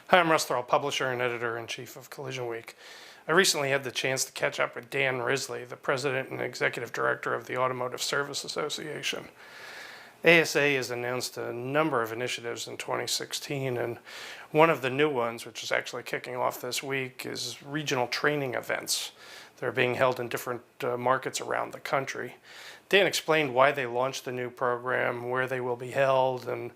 Hi, I'm Russ Thrall, publisher and editor-in-chief of CollisionWeek. I recently had the chance to catch up with Dan Risley, the president and executive director of the Automotive Service Association. ASA has announced a number of initiatives in 2016, and one of the new ones, which is actually kicking off this week, is regional training events. They're being held in different markets around the country. Dan explained why they launched the new program, where they will be held, and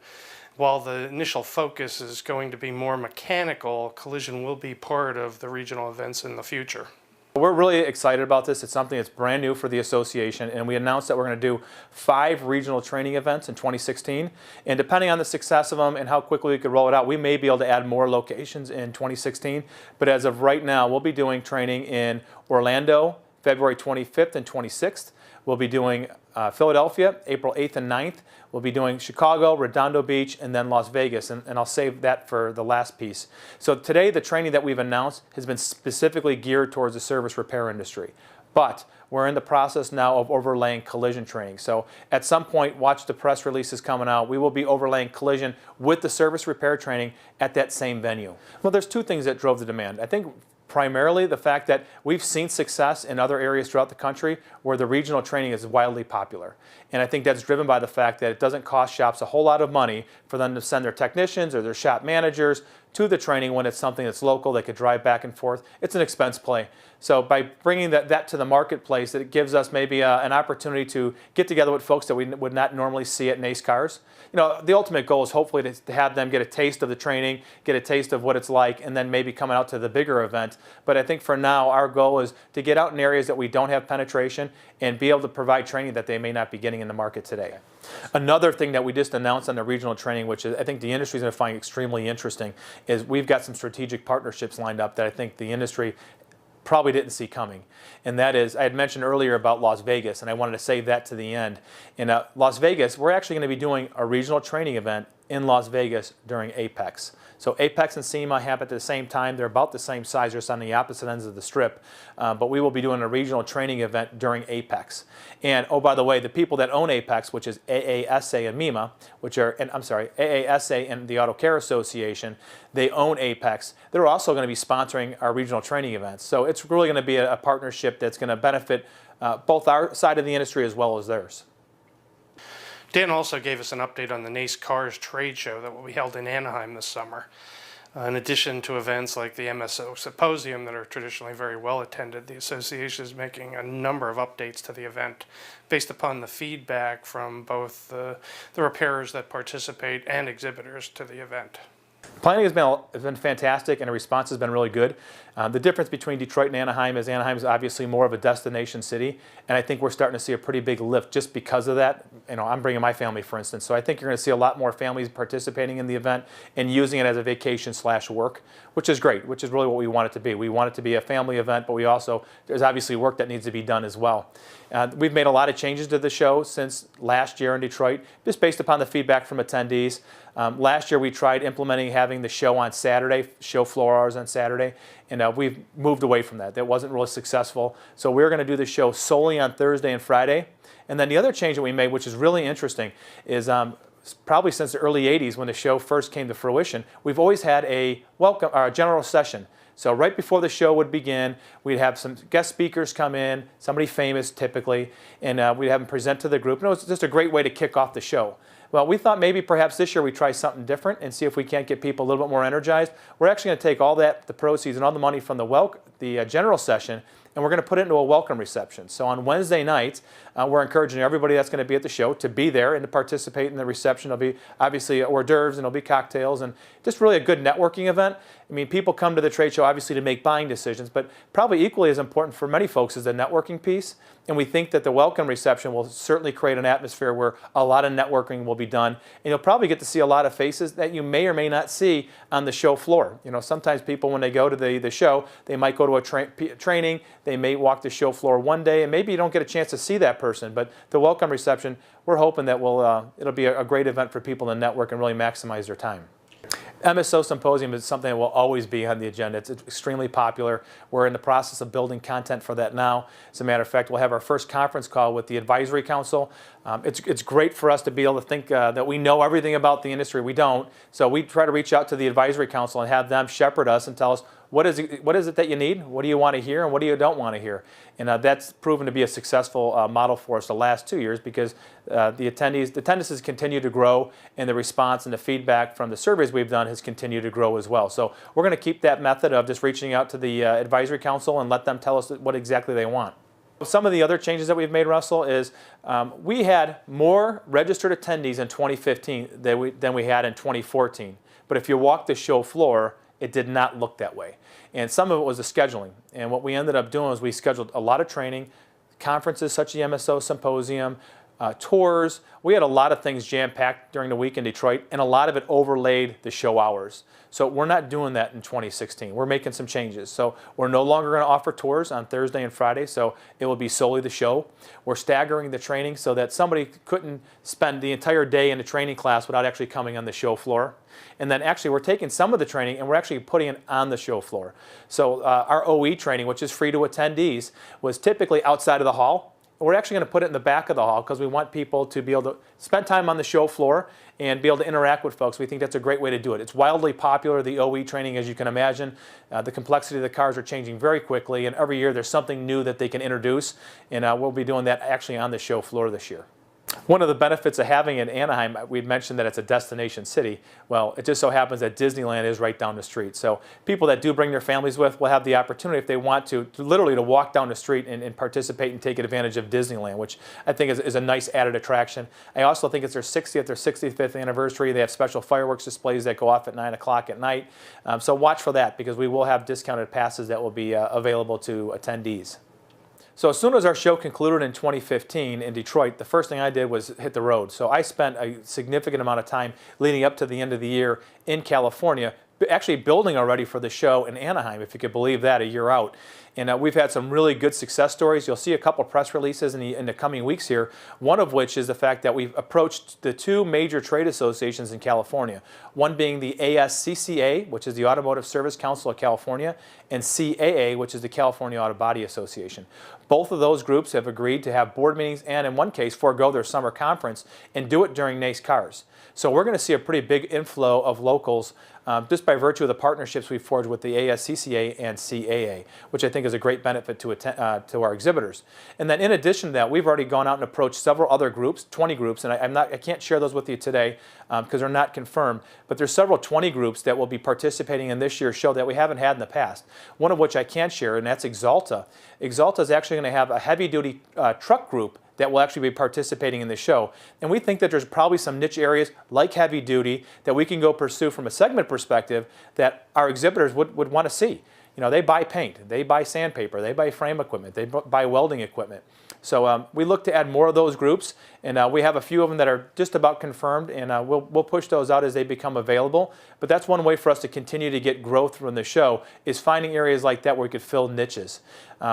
while the initial focus is going to be more mechanical, collision will be part of the regional events in the future. We're really excited about this. It's something that's brand new for the association, and we announced that we're going to do 5 regional training events in 2016. And depending on the success of them and how quickly we could roll it out, we may be able to add more locations in 2016. But as of right now, we'll be doing training in Orlando, February 25th and 26th. We'll be doing Philadelphia, April 8th and 9th. We'll be doing Chicago, Redondo Beach, and then Las Vegas, and I'll save that for the last piece. So today, the training that we've announced has been specifically geared towards the service repair industry. But we're in the process now of overlaying collision training. So at some point, watch the press releases coming out. We will be overlaying collision with the service repair training at that same venue. Well, there's 2 things that drove the demand. I think primarily the fact that we've seen success in other areas throughout the country where the regional training is wildly popular. And I think that's driven by the fact that it doesn't cost shops a whole lot of money for them to send their technicians or their shop managers to the training when it's something that's local, they could drive back and forth. It's an expense play. So by bringing that to the marketplace, it gives us maybe an opportunity to get together with folks that we would not normally see at NACE cars. You know, the ultimate goal is hopefully to have them get a taste of the training, get a taste of what it's like, and then maybe coming out to the bigger event. But I think for now, our goal is to get out in areas that we don't have penetration and be able to provide training that they may not be getting in the market today. Another thing that we just announced on the regional training, which I think the industry is going to find extremely interesting, is we've got some strategic partnerships lined up that I think the industry probably didn't see coming. And that is, I had mentioned earlier about Las Vegas, and I wanted to save that to the end. In Las Vegas, we're actually going to be doing a regional training event in Las Vegas during Apex. So Apex and SEMA happen at the same time. They're about the same size, just on the opposite ends of the strip. But we will be doing a regional training event during Apex. And oh, by the way, the people that own Apex, which is AASA and MEMA, which are, and I'm sorry, AASA and the Auto Care Association, they own Apex. They're also going to be sponsoring our regional training events. So it's really going to be a partnership that's going to benefit both our side of the industry as well as theirs. Dan also gave us an update on the NACE Cars trade show that will be held in Anaheim this summer. In addition to events like the MSO Symposium that are traditionally very well attended, the association is making a number of updates to the event based upon the feedback from both the repairers that participate and exhibitors to the event. Planning has been fantastic, and the response has been really good. The difference between Detroit and Anaheim is obviously more of a destination city, and I think we're starting to see a pretty big lift just because of that. You know, I'm bringing my family, for instance, so I think you're going to see a lot more families participating in the event and using it as a vacation/work, which is great, which is really what we want it to be. We want it to be a family event, but there's obviously work that needs to be done as well. We've made a lot of changes to the show since last year in Detroit, just based upon the feedback from attendees. Last year we tried implementing having the show on Saturday, show floor hours on Saturday, and we've moved away from that. That wasn't really successful. So we're going to do the show solely on Thursday and Friday. And then the other change that we made, which is really interesting, is probably since the early 80s when the show first came to fruition, we've always had a general session. So right before the show would begin, we'd have some guest speakers come in, somebody famous typically, and we'd have them present to the group. And it was just a great way to kick off the show. Well, we thought maybe perhaps this year we try something different and see if we can't get people a little bit more energized. We're actually going to take all the proceeds and all the money from the general session, and we're going to put it into a welcome reception. So on Wednesday nights, we're encouraging everybody that's going to be at the show to be there and to participate in the reception. There'll be obviously hors d'oeuvres and there'll be cocktails and just really a good networking event. I mean, people come to the trade show obviously to make buying decisions, but probably equally as important for many folks is the networking piece. And we think that the welcome reception will certainly create an atmosphere where a lot of networking will be done. And you'll probably get to see a lot of faces that you may or may not see on the show floor. You know, sometimes people, when they go to the show, they might go to a training, they may walk the show floor one day, and maybe you don't get a chance to see that person. But the welcome reception, we're hoping that it'll be a great event for people to network and really maximize their time. MSO Symposium is something that will always be on the agenda. It's extremely popular. We're in the process of building content for that now. As a matter of fact, we'll have our first conference call with the Advisory Council. It's great for us to be able to think that we know everything about the industry. We don't. So we try to reach out to the Advisory Council and have them shepherd us and tell us what is it that you need, what do you want to hear, and what do you don't want to hear. And that's proven to be a successful model for us the last 2 years, because the attendances continue to grow, and the response and the feedback from the surveys we've done has continued to grow as well. So we're going to keep that method of just reaching out to the Advisory Council and let them tell us what exactly they want. Some of the other changes that we've made, Russell, is we had more registered attendees in 2015 than we had in 2014. But if you walk the show floor, it did not look that way. And some of it was the scheduling. And what we ended up doing is we scheduled a lot of training, conferences such as the MSO Symposium, tours. We had a lot of things jam-packed during the week in Detroit, and a lot of it overlaid the show hours. So we're not doing that in 2016. We're making some changes. So we're no longer going to offer tours on Thursday and Friday, so it will be solely the show. We're staggering the training so that somebody couldn't spend the entire day in a training class without actually coming on the show floor. And then actually we're taking some of the training and we're actually putting it on the show floor. So our OE training, which is free to attendees, was typically outside of the hall. We're actually going to put it in the back of the hall because we want people to be able to spend time on the show floor and be able to interact with folks. We think that's a great way to do it. It's wildly popular, the OE training, as you can imagine. The complexity of the cars are changing very quickly, and every year there's something new that they can introduce, and we'll be doing that actually on the show floor this year. One of the benefits of having it in Anaheim, we'd mentioned that it's a destination city. Well, it just so happens that Disneyland is right down the street. So people that do bring their families with will have the opportunity, if they want to literally to walk down the street and participate and take advantage of Disneyland, which I think is a nice added attraction. I also think it's their 60th or 65th anniversary. They have special fireworks displays that go off at 9 o'clock at night. So watch for that, because we will have discounted passes that will be available to attendees. So as soon as our show concluded in 2015 in Detroit, the first thing I did was hit the road. So I spent a significant amount of time leading up to the end of the year in California, actually building already for the show in Anaheim, if you could believe that, a year out. And we've had some really good success stories. You'll see a couple press releases in the coming weeks here, one of which is the fact that we've approached the two major trade associations in California, one being the ASCCA, which is the Automotive Service Council of California, and CAA, which is the California Auto Body Association. Both of those groups have agreed to have board meetings and, in one case, forego their summer conference and do it during NACE cars. So we're going to see a pretty big inflow of locals just by virtue of the partnerships we've forged with the ASCCA and CAA, which I think is a great benefit to our exhibitors. And then in addition to that, we've already gone out and approached several other groups, 20 groups, and I can't share those with you today because they're not confirmed, but there's several 20 groups that will be participating in this year's show that we haven't had in the past. One of which I can share, and that's Axalta. Axalta is actually going to have a heavy-duty truck group that will actually be participating in the show. And we think that there's probably some niche areas like heavy duty that we can go pursue from a segment perspective that our exhibitors would want to see. You know, they buy paint, they buy sandpaper, they buy frame equipment, they buy welding equipment. So we look to add more of those groups, and we have a few of them that are just about confirmed, and we'll push those out as they become available. But that's one way for us to continue to get growth from the show, is finding areas like that where we could fill niches.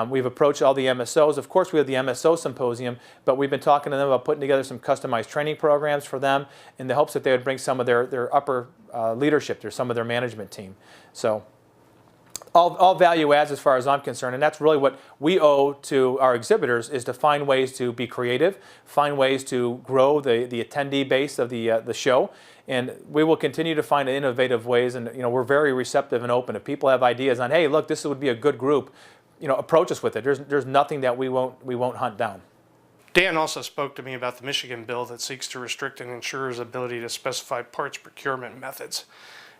We've approached all the MSOs. Of course, we have the MSO Symposium, but we've been talking to them about putting together some customized training programs for them in the hopes that they would bring some of their upper leadership, or some of their management team. So all value adds as far as I'm concerned, and that's really what we owe to our exhibitors, is to find ways to be creative, find ways to grow the attendee base of the show, and we will continue to find innovative ways. And we're very receptive and open. If people have ideas on, hey, look, this would be a good group, approach us with it. There's nothing that we won't hunt down. Dan also spoke to me about the Michigan bill that seeks to restrict an insurer's ability to specify parts procurement methods.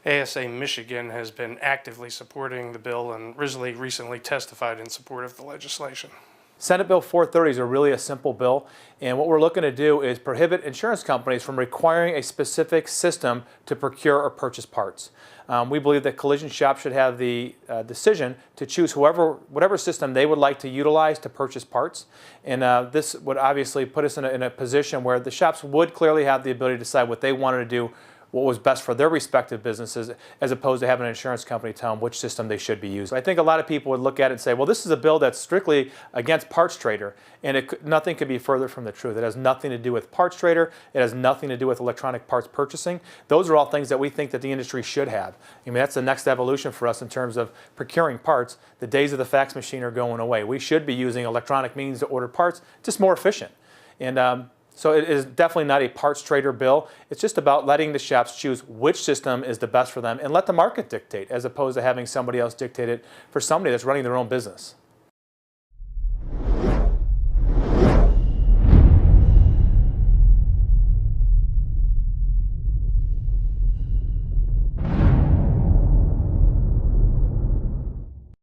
ASA Michigan has been actively supporting the bill, and Risley recently testified in support of the legislation. Senate Bill 430 is really a simple bill, and what we're looking to do is prohibit insurance companies from requiring a specific system to procure or purchase parts. We believe that collision shops should have the decision to choose whatever system they would like to utilize to purchase parts, and this would obviously put us in a position where the shops would clearly have the ability to decide what they wanted to do what was best for their respective businesses, as opposed to having an insurance company tell them which system they should be using. I think a lot of people would look at it and say, well, this is a bill that's strictly against Parts Trader, and nothing could be further from the truth. It has nothing to do with Parts Trader. It has nothing to do with electronic parts purchasing. Those are all things that we think that the industry should have. I mean, that's the next evolution for us in terms of procuring parts. The days of the fax machine are going away. We should be using electronic means to order parts, just more efficient. And so it is definitely not a Parts Trader bill. It's just about letting the shops choose which system is the best for them and let the market dictate, as opposed to having somebody else dictate it for somebody that's running their own business.